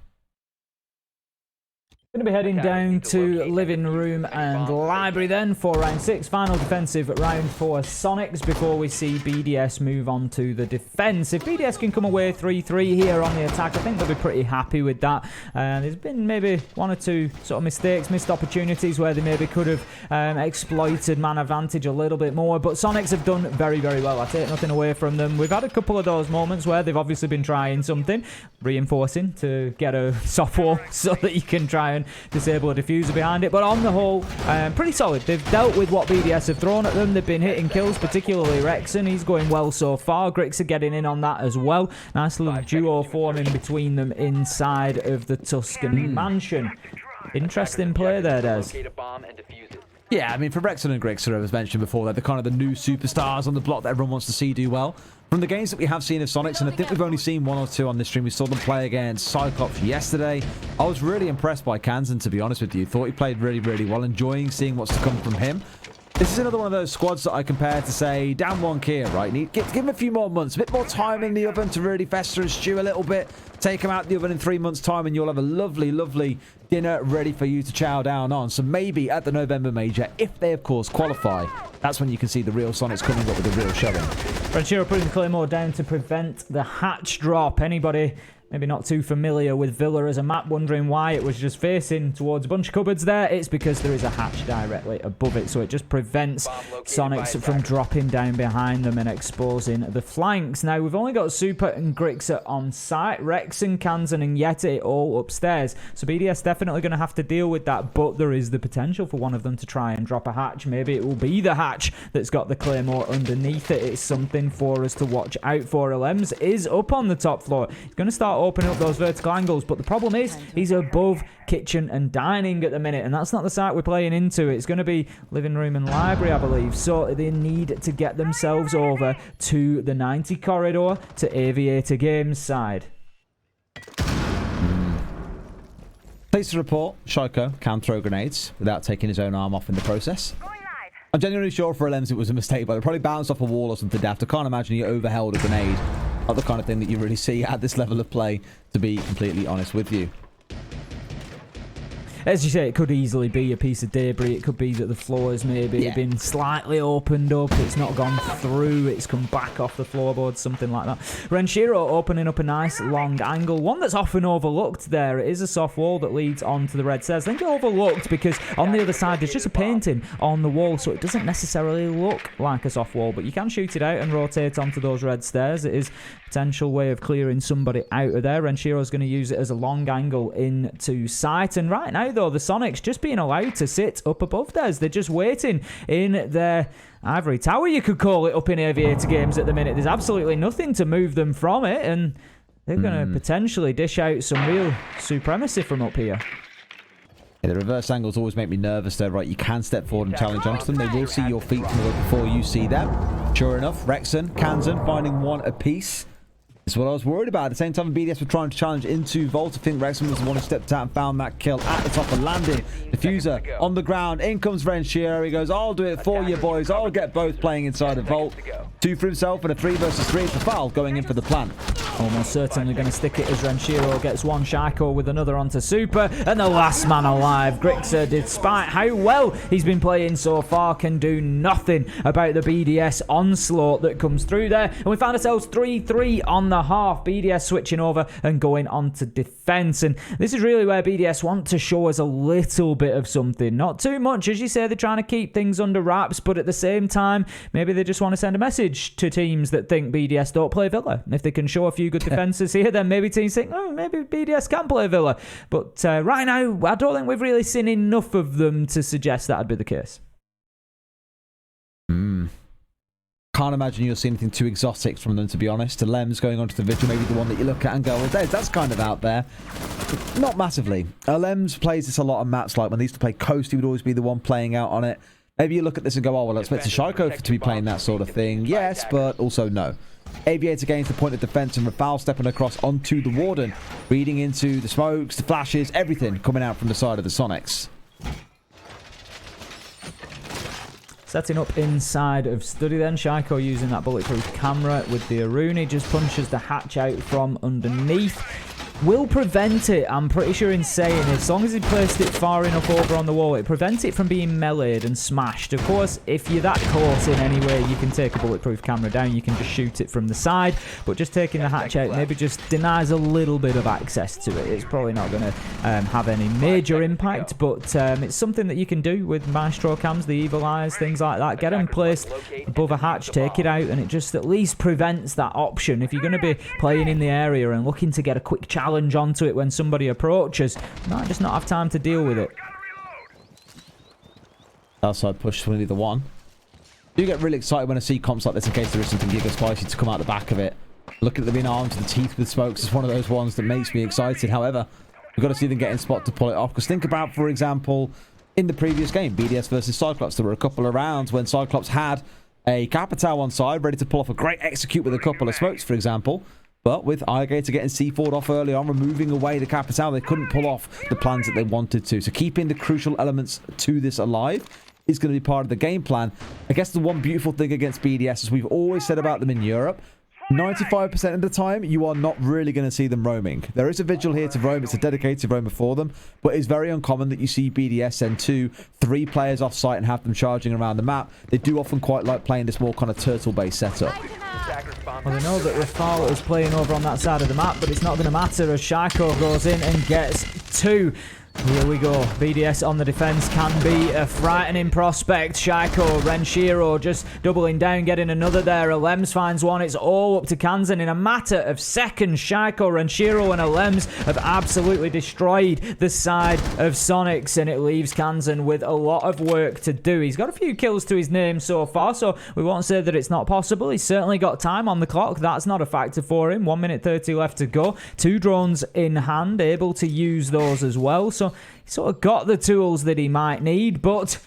Going to be heading down to living room and library then for round 6. Final defensive round for Soniqs before we see BDS move on to the defense. If BDS can come away 3-3 here on the attack, I think they'll be pretty happy with that. There's been maybe 1 or 2 sort of mistakes, missed opportunities where they maybe could have exploited man advantage a little bit more. But Soniqs have done very, very well. I take nothing away from them. We've had a couple of those moments where they've obviously been trying something, reinforcing to get a soft wall so that you can try and disable a diffuser behind it. But on the whole, pretty solid. They've dealt with what BDS have thrown at them. They've been hitting kills, particularly Rexen. He's going well so far. Gryxr getting in on that as well. Nice little duo forming between them inside of the Tuscan mansion. Interesting play there, Des. Yeah, I mean, for Rexen and Gryxr, as mentioned before, they're the kind of the new superstars on the block that everyone wants to see do well. From the games that we have seen of Soniqs, and I think we've only seen 1 or 2 on this stream. We saw them play against Cyclops yesterday. I was really impressed by Kanzen, to be honest with you. Thought he played really, really well. Enjoying seeing what's to come from him. This is another one of those squads that I compare to, say, down 1 Kia, right? Give him a few more months, a bit more time in the oven to really fester and stew a little bit. Take him out the oven in 3 months' time and you'll have a lovely, lovely dinner ready for you to chow down on. So maybe at the November Major, if they, of course, qualify, that's when you can see the real Soniqs coming up with a real shoving. Renshiro putting the Claymore down to prevent the hatch drop. Anybody maybe not too familiar with Villa as a map, wondering why it was just facing towards a bunch of cupboards there? It's because there is a hatch directly above it, so it just prevents Soniqs from dropping down behind them and exposing the flanks. Now, we've only got Supr and Gryxr on site. Rexen, Kanzen and Yeti all upstairs, so BDS definitely going to have to deal with that, but there is the potential for one of them to try and drop a hatch. Maybe it will be the hatch that's got the Claymore underneath it. It's something for us to watch out for. Elemzje is up on the top floor. He's going to start start opening up those vertical angles. But the problem is he's above kitchen and dining at the minute, and that's not the site we're playing into. It's going to be living room and library, I believe. So they need to get themselves over to the 90 corridor to Aviator Games side. Pleased to report, Shaiiko can throw grenades without taking his own arm off in the process. I'm genuinely sure for Elemzje it was a mistake, but it probably bounced off a wall or something daft. I can't imagine he overheld a grenade. Not the kind of thing that you really see at this level of play, to be completely honest with you. As you say, it could easily be a piece of debris. It could be that the floor has maybe been slightly opened up. It's not gone through. It's come back off the floorboard, something like that. Renshiro opening up a nice long angle. One that's often overlooked there. It is a soft wall that leads onto the red stairs. I think overlooked because on the other side there's just a painting on the wall, so it doesn't necessarily look like a soft wall, but you can shoot it out and rotate onto those red stairs. It is a potential way of clearing somebody out of there. Renshiro's going to use it as a long angle into sight, and right now though, the Sonics just being allowed to sit up above theirs. They're just waiting in their ivory tower, you could call it, up in Aviator Games at the minute. There's absolutely nothing to move them from it, and they're going to potentially dish out some real supremacy from up here. Yeah, the reverse angles always make me nervous though, right? You can step forward and challenge onto them. They will see your feet from the before you see them. Sure enough, Rexen, Kanzen finding one apiece. That's what I was worried about. At the same time, BDS were trying to challenge into Vault. I think Rexen was the one who stepped out and found that kill at the top of landing. Diffuser on the ground. In comes Renshiro. He goes, I'll do it for you, boys. I'll get both playing inside the Vault. 2 for himself and a 3 versus 3 for RaFaLe going in for the plant. Almost certainly going to stick it as Renshiro gets one. Shaiiko with another onto Super. And the last man alive, Gryxr, despite how well he's been playing so far, can do nothing about the BDS onslaught that comes through there. And we found ourselves 3-3 on the half. BDS switching over and going on to defense, and this is really where BDS want to show us a little bit of something. Not too much, as you say, they're trying to keep things under wraps, but at the same time maybe they just want to send a message to teams that think BDS don't play Villa. If they can show a few good defenses here, then maybe teams think, oh, maybe BDS can play Villa. But right now I don't think we've really seen enough of them to suggest that'd be the case. Can't imagine you'll see anything too exotic from them, to be honest. Elemzje going on to the vigil, maybe the one that you look at and go, well, that's kind of out there. But not massively. Elemzje plays this a lot on maps, like when they used to play Coast, he would always be the one playing out on it. Maybe you look at this and go, oh, well, I expect Shaiiko to be playing that sort of thing. Yes, but also no. Aviator gains the point of defense, and RaFaLe stepping across onto the Warden, reading into the smokes, the flashes, everything coming out from the side of the Sonics. Setting up inside of study then. Shaiiko using that bulletproof camera with the Aruni. Just punches the hatch out from underneath. Will prevent it, I'm pretty sure in saying, as long as he placed it far enough over on the wall, it prevents it from being meleeed and smashed. Of course, if you're that caught in any way, you can take a bulletproof camera down, you can just shoot it from the side, but just taking the hatch out maybe just denies a little bit of access to it. It's probably not going to have any major impact, but it's something that you can do with Maestro cams, the evil eyes, things like that. Get them placed above a hatch, take it out, and it just at least prevents that option. If you're going to be playing in the area and looking to get a quick challenge onto it when somebody approaches, you might just not have time to deal with it. Outside push from either one. I do get really excited when I see comps like this in case there is something giga spicy to come out the back of it. Looking at them in arms and teeth with smokes is one of those ones that makes me excited. However, we've got to see them get in spot to pull it off, because think about, for example, in the previous game, BDS versus Cyclops, there were a couple of rounds when Cyclops had a Capitao on side ready to pull off a great execute with a couple of smokes, for example. But with Aviator getting C4'd off early on, removing away the Capitao, they couldn't pull off the plans that they wanted to. So keeping the crucial elements to this alive is going to be part of the game plan. I guess the one beautiful thing against BDS, as we've always said about them in Europe, 95% of the time, you are not really going to see them roaming. There is a vigil here to roam. It's a dedicated roamer for them. But it's very uncommon that you see BDS send 2-3 players off site and have them charging around the map. They do often quite like playing this more kind of turtle-based setup. Well, they know that RaFaLe is playing over on that side of the map, but it's not going to matter as Shaiiko goes in and gets 2. Here we go. BDS on the defense can be a frightening prospect. Shaiiko, Renshiro just doubling down, getting another there. Elemzje finds one. It's all up to Kanzen in a matter of seconds. Shaiiko, Renshiro, and Elemzje have absolutely destroyed the side of Soniqs, and it leaves Kanzen with a lot of work to do. He's got a few kills to his name so far, so we won't say that it's not possible. He's certainly got time on the clock. That's not a factor for him. 1 minute 30 left to go. 2 drones in hand, able to use those as well. So he's sort of got the tools that he might need, but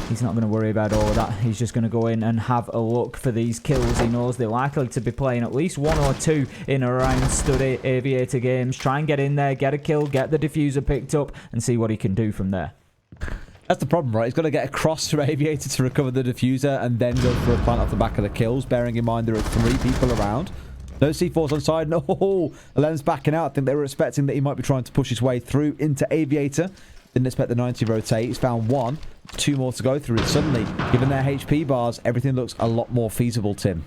he's not going to worry about all of that. He's just going to go in and have a look for these kills. He knows they're likely to be playing at least 1 or 2 in around Study Aviator games. Try and get in there, get a kill, get the diffuser picked up, and see what he can do from there. That's the problem, right? He's got to get across to Aviator to recover the diffuser and then go for a plant off the back of the kills, bearing in mind there are 3 people around. No C4s on side. No, Elemzje backing out. I think they were expecting that he might be trying to push his way through into Aviator. Didn't expect the 90 rotate. He's found 1. 2 more to go through. And suddenly, given their HP bars, everything looks a lot more feasible, Tim.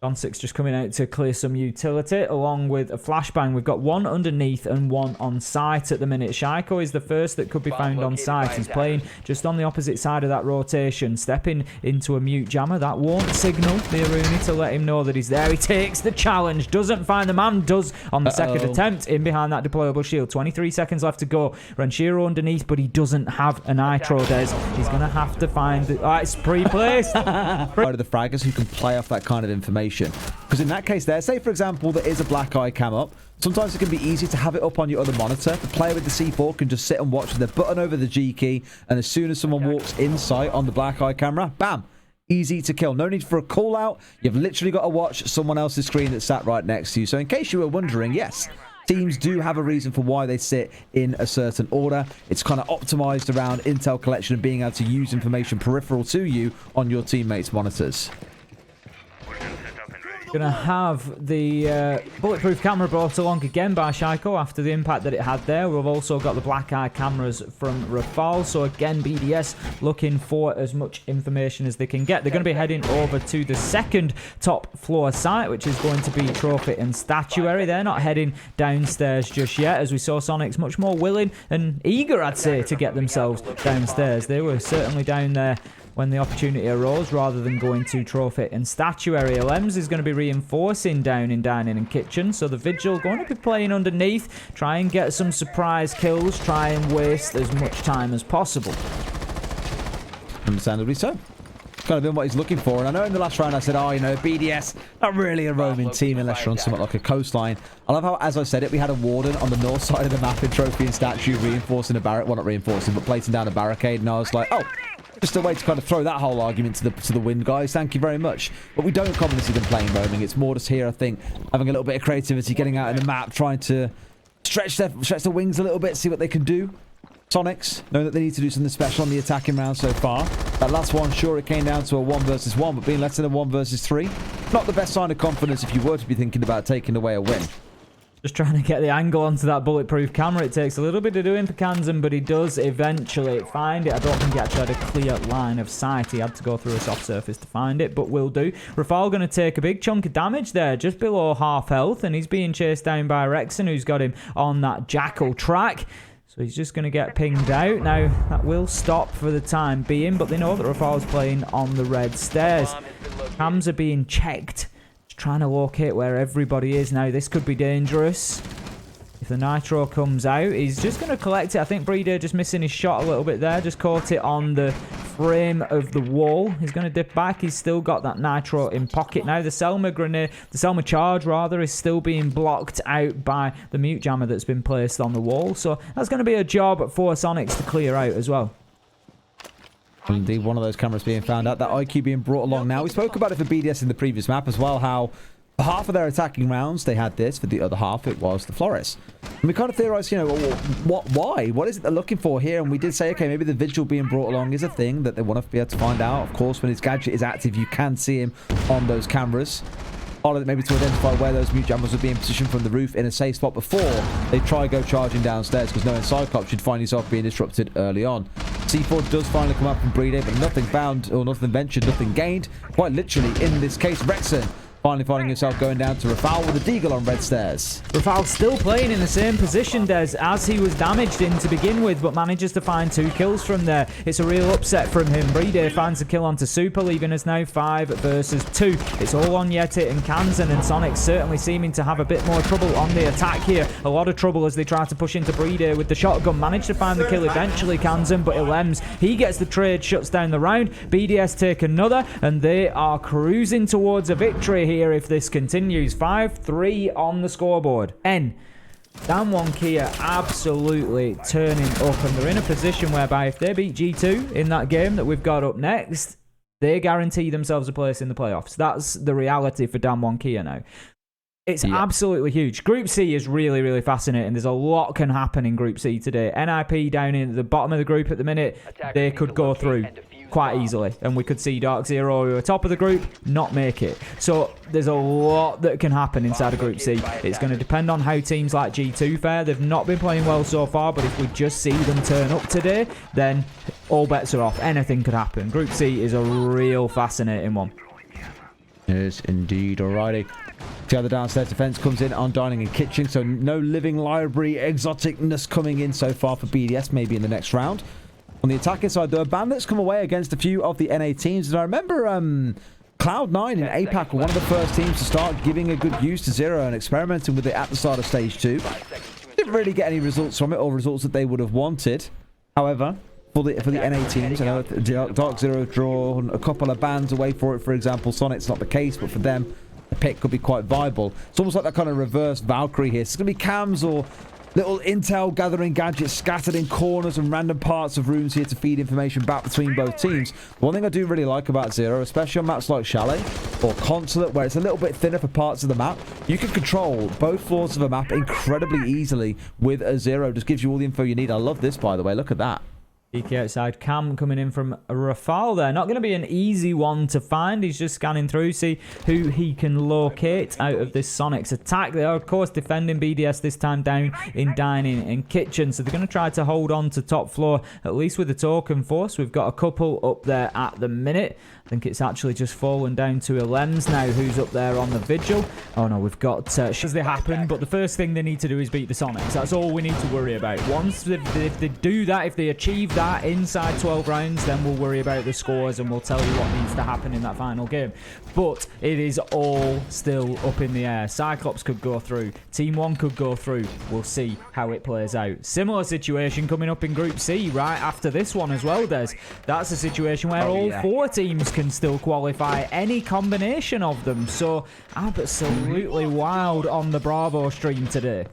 Soniqs just coming out to clear some utility along with a flashbang. We've got 1 underneath and 1 on site at the minute. Shaiiko is the first that could be found on site. He's playing just on the opposite side of that rotation, stepping into a mute jammer. That won't signal the Aruni to let him know that he's there. He takes the challenge, doesn't find the man, does on the second attempt in behind that deployable shield. 23 seconds left to go. Renshiro underneath, but he doesn't have a nitro, Des. He's going to have to find it. Oh, it's pre-placed. Part of the fraggers who can play off that kind of information. Because in that case there, say for example there is a black eye cam up, sometimes it can be easy to have it up on your other monitor. The player with the C4 can just sit and watch with their button over the G key, and as soon as someone walks in sight on the black eye camera, bam, easy to kill. No need for a call out. You've literally got to watch someone else's screen that's sat right next to you. So in case you were wondering, yes, teams do have a reason for why they sit in a certain order. It's kind of optimized around intel collection and being able to use information peripheral to you on your teammates' monitors. Gonna have the bulletproof camera brought along again by Shaiiko after the impact that it had there. We've also got the black eye cameras from RaFaLe. So again, BDS looking for as much information as they can get. They're going to be heading over to the second top floor site, which is going to be Trophy and Statuary. They're not heading downstairs just yet, as we saw Soniqs much more willing and eager, I'd say, to get themselves downstairs. They were certainly down there when the opportunity arose, rather than going to Trophy and Statuary. Elemzje is going to be reinforcing down in dining and kitchen, so the Vigil going to be playing underneath, try and get some surprise kills, try and waste as much time as possible. Understandably so. It's kind of been what he's looking for, and I know in the last round I said, oh, you know, BDS, not really a roaming team unless you're on something like a coastline. I love how, as I said it, we had a warden on the north side of the map in Trophy and Statue reinforcing a barricade, well, not reinforcing, but placing down a barricade, and I was like, oh, just a way to kind of throw that whole argument to the wind, guys. Thank you very much. But we don't commonly see them playing roaming. It's more just here, I think, having a little bit of creativity, getting out in the map, trying to stretch the wings a little bit, see what they can do. Soniqs, knowing that they need to do something special on the attacking round so far. That last one, sure, it came down to a 1 versus 1, but being less than a 1 versus 3, not the best sign of confidence if you were to be thinking about taking away a win. Just trying to get the angle onto that bulletproof camera. It takes a little bit of doing for Kanzen, but he does eventually find it. I don't think he actually had a clear line of sight. He had to go through a soft surface to find it, but will do. RaFaLe going to take a big chunk of damage there, just below half health, and he's being chased down by Rexen, who's got him on that Jackal track. So he's just going to get pinged out. Now, that will stop for the time being, but they know that RaFaLe's playing on the red stairs. Cams are being checked. Trying to locate where everybody is now. This could be dangerous. If the nitro comes out, he's just going to collect it. I think BriD just missing his shot a little bit there. Just caught it on the frame of the wall. He's going to dip back. He's still got that nitro in pocket now. The Selma grenade, the Selma charge rather, is still being blocked out by the mute jammer that's been placed on the wall. So that's going to be a job for Soniqs to clear out as well. Indeed, one of those cameras being found out. That IQ being brought along now. We spoke about it for BDS in the previous map as well, how for half of their attacking rounds they had this, for the other half it was the Flores. And we kind of theorized, you know, why? What is it they're looking for here? And we did say, okay, maybe the Vigil being brought along is a thing that they want to be able to find out. Of course, when his gadget is active, you can see him on those cameras. Maybe to identify where those mute jammers would be in position from the roof in a safe spot before they try go charging downstairs, because knowing Cyclops should find yourself being disrupted early on. C4 does finally come up from BriD, but nothing found or nothing ventured, nothing gained. Quite literally, in this case, Rexen Finally finding himself going down to RaFaLe with a deagle on red stairs. RaFaLe still playing in the same position, Des, as he was damaged in to begin with, but manages to find 2 kills from there. It's a real upset from him. BriD finds a kill onto Super, leaving us now 5 versus 2. It's all on Yeti and Kanzen, and Soniqs certainly seeming to have a bit more trouble on the attack here. A lot of trouble as they try to push into BriD with the shotgun. Managed to find the kill eventually, Kanzen, but Elemzje, he gets the trade, shuts down the round. BDS take another, and they are cruising towards a victory here if this continues. 5-3 on the scoreboard. Damwon Kia absolutely turning up, and they're in a position whereby if they beat G2 in that game that we've got up next, they guarantee themselves a place in the playoffs. That's the reality for Damwon Kia now. It's absolutely huge. Group C is really, really fascinating. There's a lot can happen in Group C today. NIP down in the bottom of the group at the minute, they could go through quite easily. And we could see Dark Zero, who are top of the group, not make it. So there's a lot that can happen inside of Group C. It's going to depend on how teams like G2 fare. They've not been playing well so far, but if we just see them turn up today, then all bets are off. Anything could happen. Group C is a real fascinating one. Yes, indeed. Alrighty. See how the downstairs defense comes in on dining and kitchen, so no living library exoticness coming in so far for BDS, maybe in the next round. On the attacking side, though, Bandits come away against a few of the NA teams, and I remember Cloud9 in APAC were one of the first teams to start giving a good use to Zero and experimenting with it at the start of Stage 2. Didn't really get any results from it, or results that they would have wanted. However, for the NA teams, I know Dark Zero drawn a couple of bans away for it, for example. Sonic's not the case, but for them, the pick could be quite viable. It's almost like that kind of reverse Valkyrie here. It's going to be cams or little intel gathering gadgets scattered in corners and random parts of rooms here to feed information back between both teams. One thing I do really like about Zero, especially on maps like Chalet or Consulate, where it's a little bit thinner for parts of the map, you can control both floors of a map incredibly easily with a Zero. Just gives you all the info you need. I love this, by the way. Look at that. DK outside, Cam coming in from RaFaLe there. Not going to be an easy one to find. He's just scanning through, see who he can locate out of this Soniqs attack. They are, of course, defending BDS this time down in dining and kitchen. So they're going to try to hold on to top floor, at least with the token force. We've got a couple up there at the minute. I think it's actually just fallen down to Elemzje now, who's up there on the vigil. Oh no, we've got as they happen, but the first thing they need to do is beat the Soniqs. That's all we need to worry about. Once if they do that, if they achieve that inside 12 rounds, then we'll worry about the scores and we'll tell you what needs to happen in that final game. But it is all still up in the air. Cyclops could go through. Team 1 could go through. We'll see how it plays out. Similar situation coming up in Group C right after this one as well, Des. That's a situation where all 4 teams can still qualify, any combination of them. So absolutely wild on the Bravo stream today.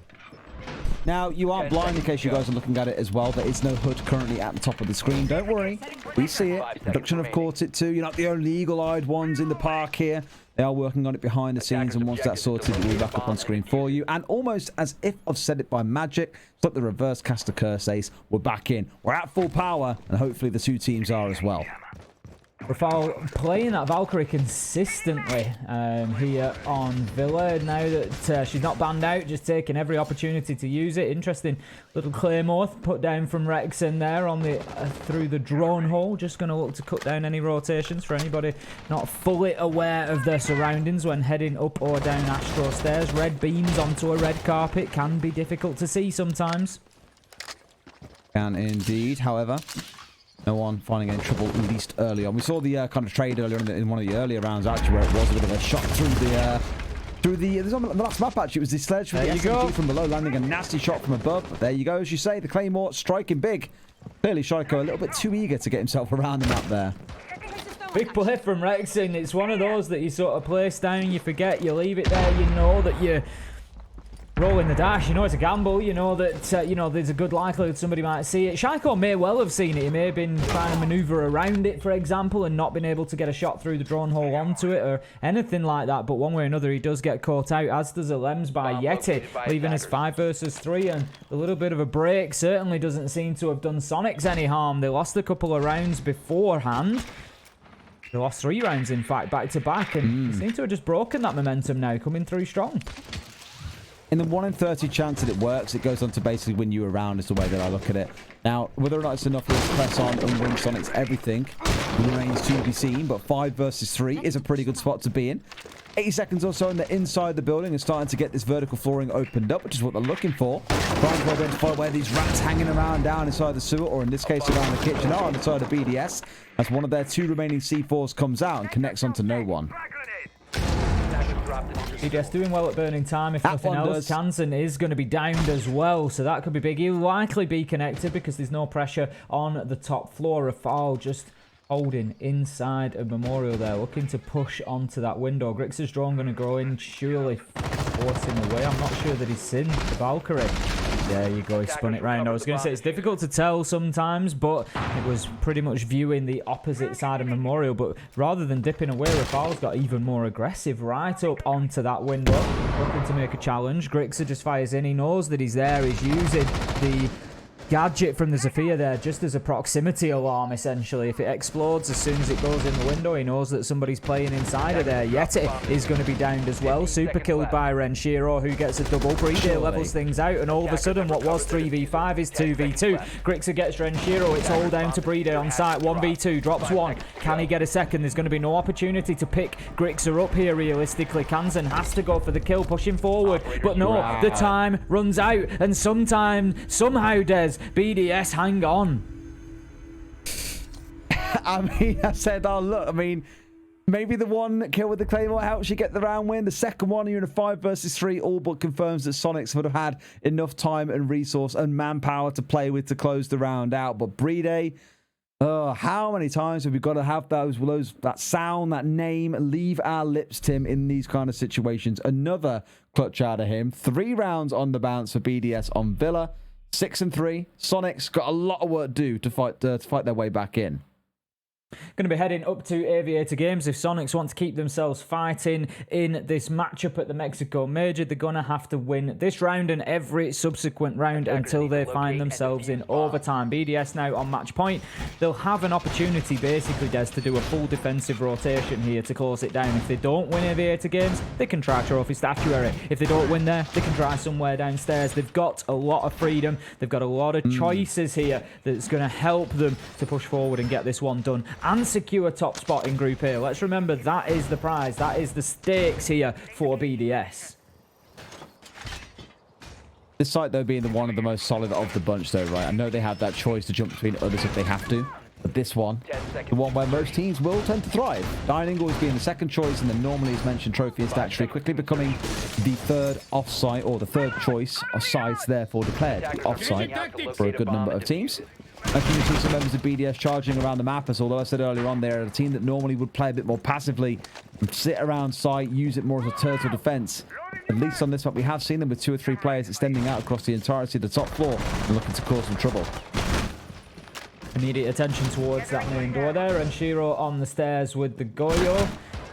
Now, you aren't blind in case you guys are looking at it as well. There is no HUD currently at the top of the screen. Don't worry. We see it. Production have caught it too. You're not the only eagle-eyed ones in the park here. They are working on it behind the scenes, and once that's sorted, we'll be back up on screen for you. And almost as if I've said it by magic, it's like the reverse caster curse ace. We're back in. We're at full power, and hopefully the 2 teams are as well. RaFaLe playing that Valkyrie consistently here on Villa. Now that she's not banned out, just taking every opportunity to use it. Interesting little claymore put down from Rexen there on the through the drone hole. Just going to look to cut down any rotations for anybody not fully aware of their surroundings when heading up or down Astro stairs. Red beams onto a red carpet can be difficult to see sometimes. Can indeed, however. No one finding any trouble, at least early on. We saw the kind of trade earlier in one of the earlier rounds, actually, where it was a bit of a shot through the on the last map, actually. It was the sledge from the SSQ from below, landing a nasty shot from above. But there you go, as you say, the Claymore striking big. Clearly, Shaiiko a little bit too eager to get himself around the map there. Big play from Rexen. It's one of those that you sort of place down, you forget, you leave it there, you know that you're rolling the dash, you know it's a gamble, you know that you know there's a good likelihood somebody might see it. Shaiiko may well have seen it. He may have been trying to maneuver around it, for example, and not been able to get a shot through the drone hole onto it or anything like that. But one way or another, he does get caught out, as does Elemzje by Yeti, leaving us 5 versus 3, and a little bit of a break certainly doesn't seem to have done Soniqs any harm. They lost a couple of rounds beforehand. They lost 3 rounds, in fact, back to back, and seem to have just broken that momentum now, coming through strong. In the 1 in 30 chance that it works, it goes on to basically win you around, is the way that I look at it. Now, whether or not it's enough to press on and win Soniqs everything remains to be seen, but 5 versus 3 is a pretty good spot to be in. 80 seconds or so, and they're inside the building and starting to get this vertical flooring opened up, which is what they're looking for. Trying to identify where these rats hanging around down inside the sewer, or in this case around the kitchen, are on the side of BDS, as one of their 2 remaining C4s comes out and connects onto no one. BDS doing well at burning time. If nothing else, Kanzen is going to be downed as well, so that could be big. He'll likely be connected because there's no pressure on the top floor. RaFaLe just holding inside a Memorial there, looking to push onto that window. Gryxr's drone going to go in, surely force him away. I'm not sure that he's seen the Valkyrie. There you go, he spun it round. I was going to say it's difficult to tell sometimes, but it was pretty much viewing the opposite side of Memorial. But rather than dipping away, RaFaLe's got even more aggressive right up onto that window, looking to make a challenge. Gryxr just fires in. He knows that he's there. He's using the gadget from the Zofia there just as a proximity alarm, essentially. If it explodes as soon as it goes in the window, he knows that somebody's playing inside of there. Yeti is going to be downed as well. Super killed by Renshiro, who gets a double. BriD.BDS levels things out, and all of a sudden what was 3v5 is 2v2. Gryxr gets Renshiro. It's all down to BriD.BDS on site. 1v2, drops 1. Can he get a second? There's going to be no opportunity to pick Gryxr up here, realistically. Kanzen has to go for the kill, pushing forward, but no, the time runs out, and somehow, Des, BDS, hang on. I mean, I said, oh, look, I mean, maybe the one kill with the Claymore helps you get the round win. The second one, you're in a 5 versus 3, all but confirms that Soniqs would have had enough time and resource and manpower to play with to close the round out. But BriD.BDS, how many times have we got to have that sound, that name, leave our lips, Tim, in these kind of situations? Another clutch out of him. 3 rounds on the bounce for BDS on Villa. 6-3. Soniqs got a lot of work to do to fight their way back in. Going to be heading up to Aviator Games. If Soniqs want to keep themselves fighting in this matchup at the Mexico Major, they're going to have to win this round and every subsequent round until they find themselves in overtime. BDS now on match point. They'll have an opportunity, basically, Des, to do a full defensive rotation here to close it down. If they don't win Aviator Games, they can try Trophy Statuary. If they don't win there, they can try somewhere downstairs. They've got a lot of freedom. They've got a lot of choices here that's going to help them to push forward and get this one done and secure a top spot in Group A. Let's remember, that is the prize. That is the stakes here for BDS. This site, though, being one of the most solid of the bunch, though, right? I know they have that choice to jump between others if they have to. But this one, the one where most teams will tend to thrive. Dining always being the second choice, and then normally, as mentioned, Trophy and Statuary quickly becoming the third off-site, or the third choice of sites, therefore declared off-site for a good number of teams. And you see some members of BDS charging around the map, as although I said earlier on, they're a team that normally would play a bit more passively, and sit around site, use it more as a turtle defense. At least on this map, we have seen them with 2 or 3 players extending out across the entirety of the top floor and looking to cause some trouble. Immediate attention towards that main door there. Renshiro on the stairs with the Goyo.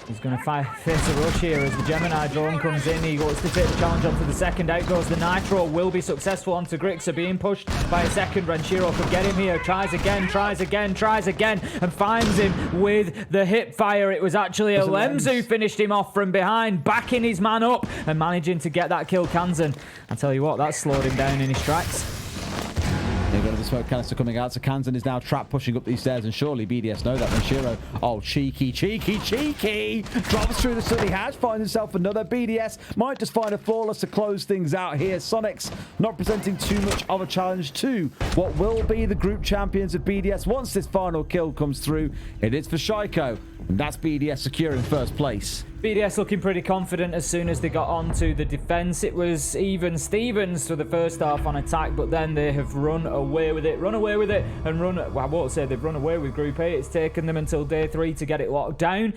He's going to face a rush here as the Gemini drone comes in. He wants to take the challenge onto the second. Out goes the Nitro. Will be successful onto Gryxr, being pushed by a second. Renshiro could get him here. Tries again, and finds him with the hip fire. It was actually Elemzje who finished him off from behind, backing his man up and managing to get that kill. Kanzen, I tell you what, that slowed him down in his tracks. They've got the smoke canister coming out, so Kanzen is now trapped pushing up these stairs, and surely BDS know that. Renshiro, oh, cheeky! Drops through the city hatch, finds himself another. BDS might just find a flawless to close things out here. Soniqs not presenting too much of a challenge to what will be the group champions of BDS once this final kill comes through. It is for Shaiiko, and that's BDS securing first place. BDS looking pretty confident as soon as they got onto the defense. It was even Stevens for the first half on attack, but then they have run away with it, well, I won't say they've run away with Group A. It's taken them until day 3 to get it locked down.